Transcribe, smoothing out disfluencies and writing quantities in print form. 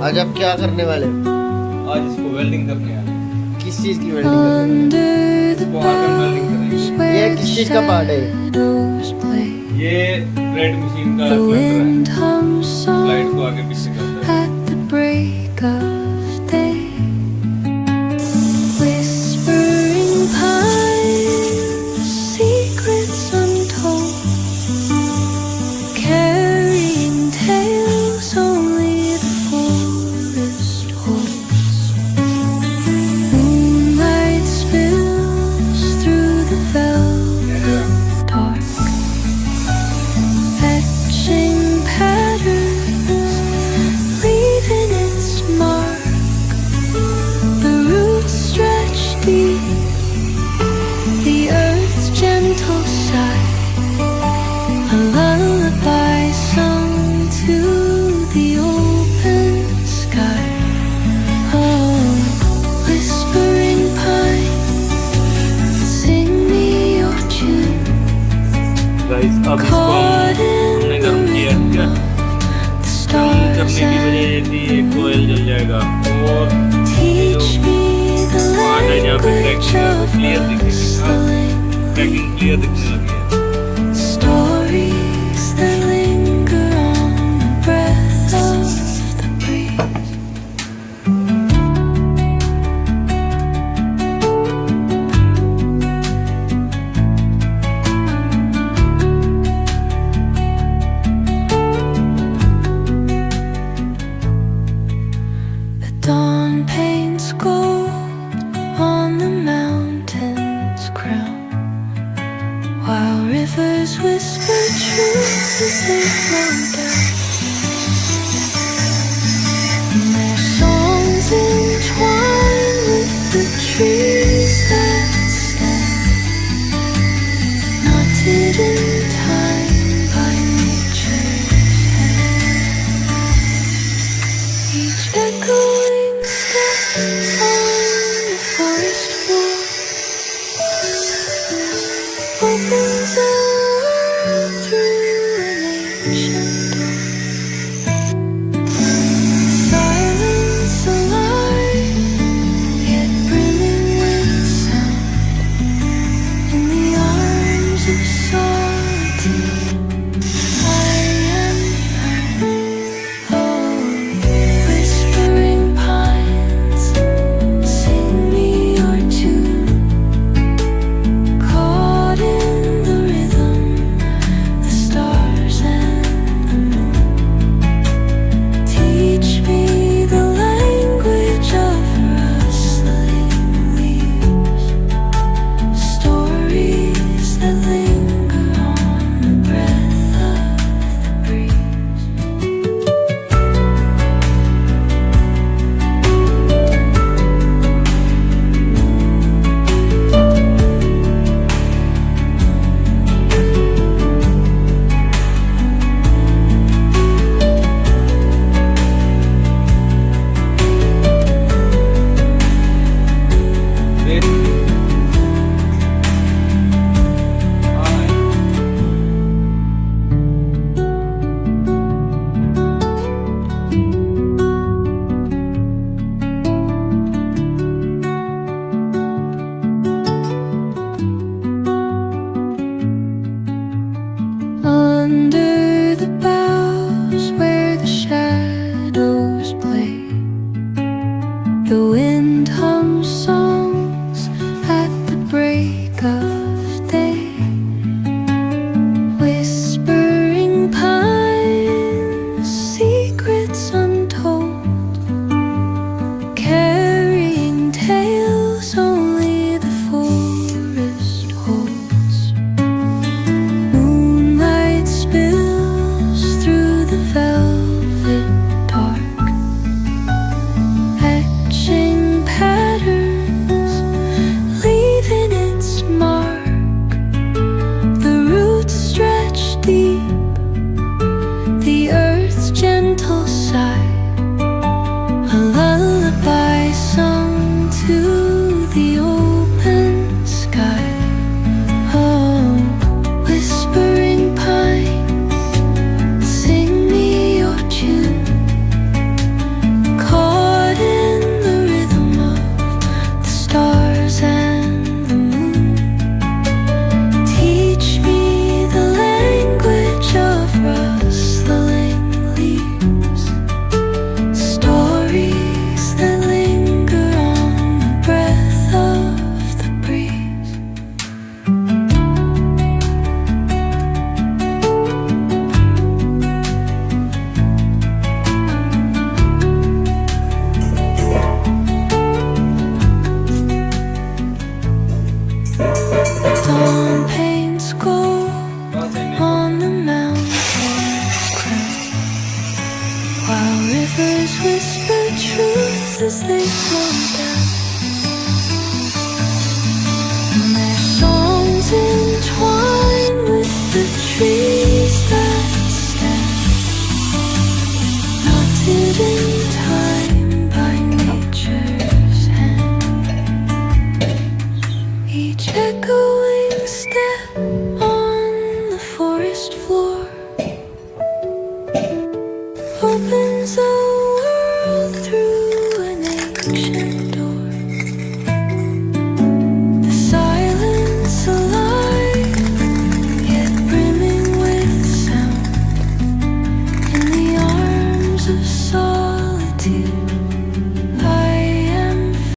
आज आप क्या करने वाले हो? आज इसको वेल्डिंग करने आ रहे हैं। किस चीज की वेल्डिंग करने इसको आर्गन वेल्डिंग करेंगे। वाले? ये किस चीज का पार्ट है? ये ब्रेड मशीन का सिलेंडर है। स्लाइड को आगे पीछे करता है। गाइस अब इसको हमने गर्म किया, ठीक है। गर्म करने की वजह ये थी एक कोयल जल जाएगा और आ जाए यहाँ पे क्रैकिंग क्लियर दिखेगी। क्रैकिंग क्लियर दिखने लगी है। Dawn paints gold on the mountain's crown, while rivers whisper truth as they flow down. And their songs entwine with the trees that stand, knotted in time by nature's hand. Each echo opens up